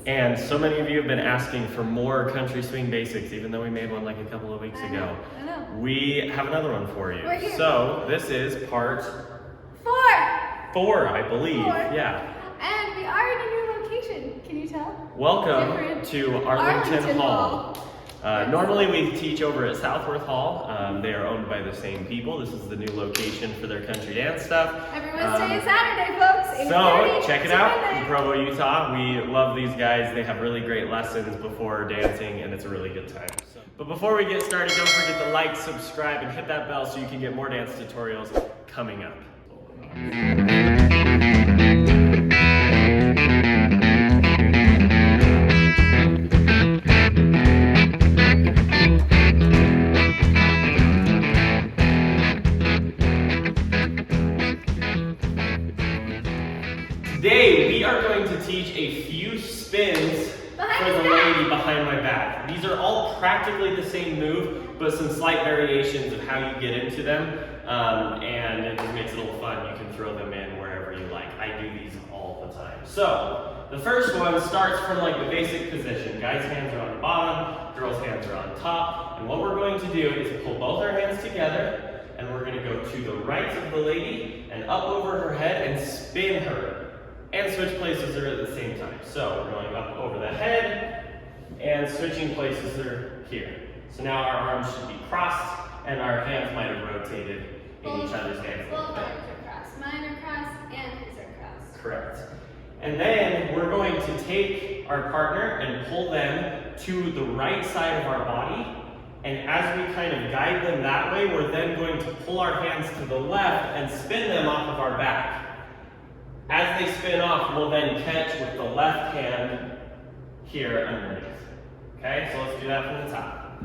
And so many of you have been asking for more country swing basics, even though we made one like a couple of weeks ago. I know. We have another one for you. Right here. So this is part 4, I believe. 4. Yeah. And we are in a new location. Can you tell? Welcome Different. to Arlington Hall. Yes. Normally we teach over at Southworth Hall. They are owned by the same people. This is the new location for their country dance stuff. Every Wednesday and Saturday, folks. 8:30 So check it to out midnight. in Provo, Utah. We love these guys. They have really great lessons before dancing, and it's a really good time. But before we get started, don't forget to like, subscribe, and hit that bell so you can get more dance tutorials coming up. Today, we are going to teach a few spins for the lady behind my back. These are all practically the same move, but some slight variations of how you get into them, and it just makes it a little fun. You can throw them in wherever you like. I do these all the time. So, the first one starts from like the basic position. Guys' hands are on the bottom, girls' hands are on top, and what we're going to do is pull both our hands together, and we're going to go to the right of the lady, and up over her head, and spin her. And switch places are at the same time. So we're going up over the head and switching places are here. So now our arms should be crossed and our hands might have rotated in each other's hands. Both arms are crossed. Mine are crossed and his are crossed. Correct. And then we're going to take our partner and pull them to the right side of our body. And as we kind of guide them that way, we're then going to pull our hands to the left and spin them off of our back. As they spin off, we'll then catch with the left hand here underneath. Okay, so let's do that from the top.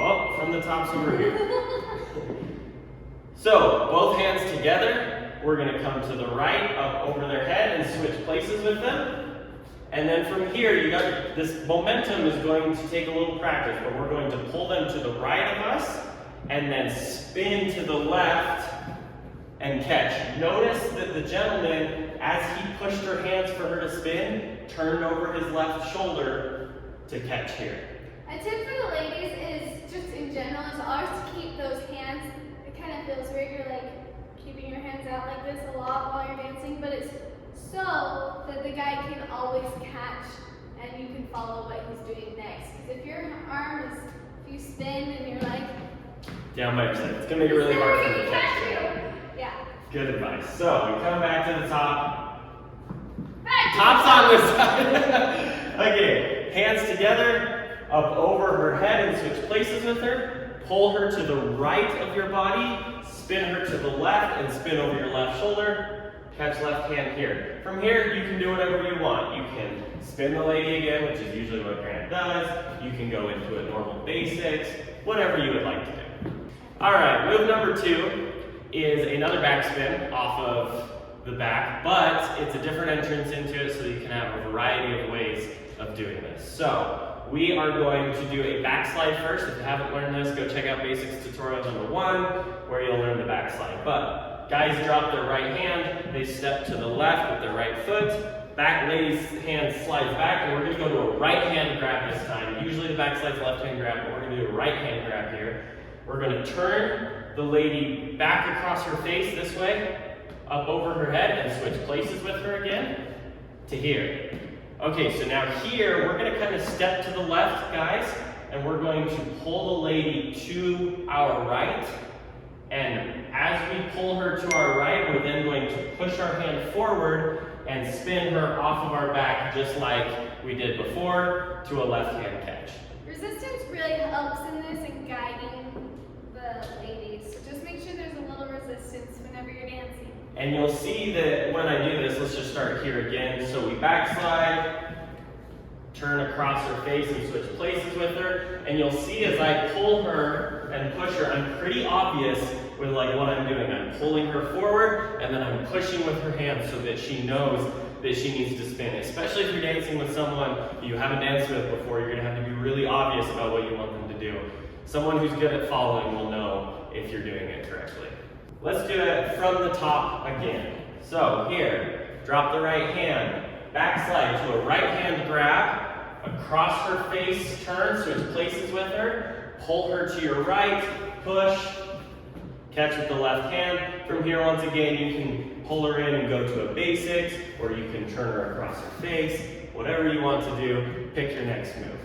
Oh, from the top's over here. So, both hands together, we're going to come to the right, up over their head, and switch places with them. And then from here, this momentum is going to take a little practice, but we're going to pull them to the right of us, and then spin to the left, and catch. Notice that the gentleman, as he pushed her hands for her to spin, turned over his left shoulder to catch here. A tip for the ladies is just in general is always to keep those hands. It kind of feels weird. You're like keeping your hands out like this a lot while you're dancing, but it's so that the guy can always catch and you can follow what he's doing next. Because if your arm is, if you spin and you're like down by yourself, it's gonna make it really hard for you to catch you. Yeah. Good advice. So we come back to the top. Top's on this side. Okay, hands together, up over her head and switch places with her. Pull her to the right of your body, spin her to the left and spin over your left shoulder. Catch left hand here. From here, you can do whatever you want. You can spin the lady again, which is usually what Grant does. You can go into a normal basics, whatever you would like to do. All right, move number 2 is another backspin off of the back, but it's a different entrance into it so you can have a variety of ways of doing this. So we are going to do a backslide first. If you haven't learned this, go check out basics tutorial number 1 where you'll learn the backslide. But guys drop their right hand, they step to the left with their right foot, back lady's hand slides back, and we're going to go to a right hand grab this time. Usually the backside's left hand grab, but we're going to do a right hand grab here. We're going to turn the lady back across her face this way, up over her head, and switch places with her again to here. Okay, so now here, we're going to kind of step to the left, guys, and we're going to pull the lady to our right. And as we pull her to our right, we're then going to push our hand forward and spin her off of our back, just like we did before, to a left hand catch. Resistance really helps in this and guiding the ladies. So just make sure there's a little resistance whenever you're dancing. And you'll see that when I do this, let's just start here again. So we backslide, turn across her face and switch places with her. And you'll see as I pull her and push her, I'm pretty obvious with like what I'm doing. I'm pulling her forward and then I'm pushing with her hands so that she knows that she needs to spin. Especially if you're dancing with someone you haven't danced with before, you're gonna have to be really obvious about what you want them to do. Someone who's good at following will know if you're doing it correctly. Let's do it from the top again. So here, drop the right hand, backslide to a right hand grab, across her face, turn, switch places with her, pull her to your right, push, catch with the left hand. From here, once again, you can pull her in and go to a basics, or you can turn her across her face, whatever you want to do, pick your next move.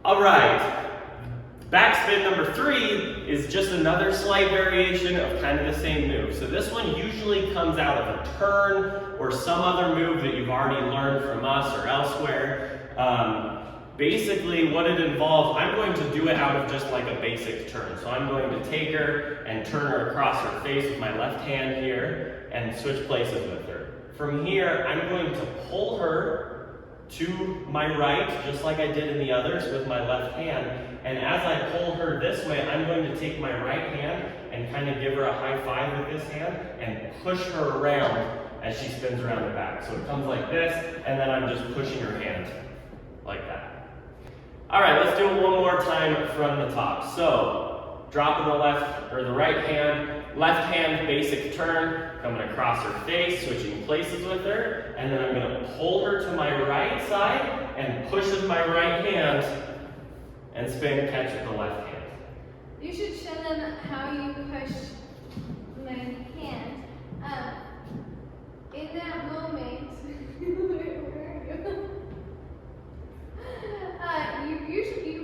All right, backspin number 3 is just another slight variation of kind of the same move. So this one usually comes out of a turn or some other move that you've already learned from us or elsewhere. Basically what it involves, I'm going to do it out of just like a basic turn. So I'm going to take her and turn her across her face with my left hand here and switch places with her. From here, I'm going to pull her to my right, just like I did in the others with my left hand. And as I pull her this way, I'm going to take my right hand and kind of give her a high five with this hand and push her around as she spins around the back. So it comes like this, and then I'm just pushing her hand like that. All right, let's do it one more time from the top. So, dropping the left or the right hand basic turn, coming across her face, switching places with her, and then I'm going to pull her to my right side and push with my right hand and spin, catch with the left hand. You should show them how you push my hand. In that moment, you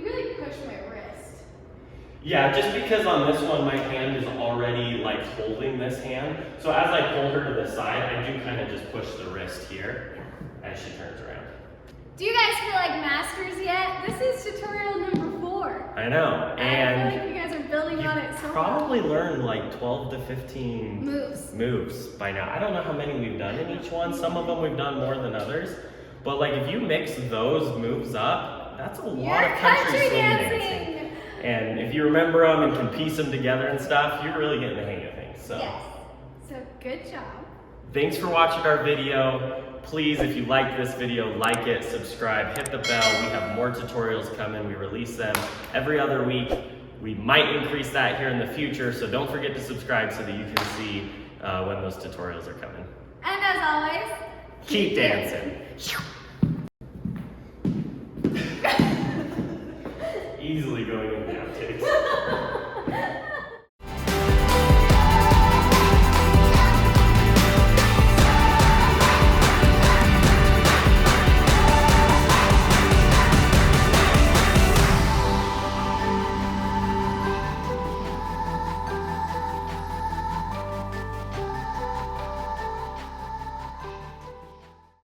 really push my wrist. Yeah, just because on this one my hand is already like holding this hand. So as I pull her to the side, I do kind of just push the wrist here as she turns around. Do you guys feel like masters yet? This is tutorial number 4. I know, and I feel like you guys are building on it so well. Probably learned like 12 to 15 moves by now. I don't know how many we've done in each one. Some of them we've done more than others. But like if you mix those moves up, that's a lot of country swing dancing. And if you remember them and can piece them together and stuff, you're really getting the hang of things. So. Yes. So good job. Thanks for watching our video. Please, if you like this video, like it, subscribe, hit the bell. We have more tutorials coming. We release them every other week. We might increase that here in the future, so don't forget to subscribe so that you can see when those tutorials are coming. And as always, keep dancing.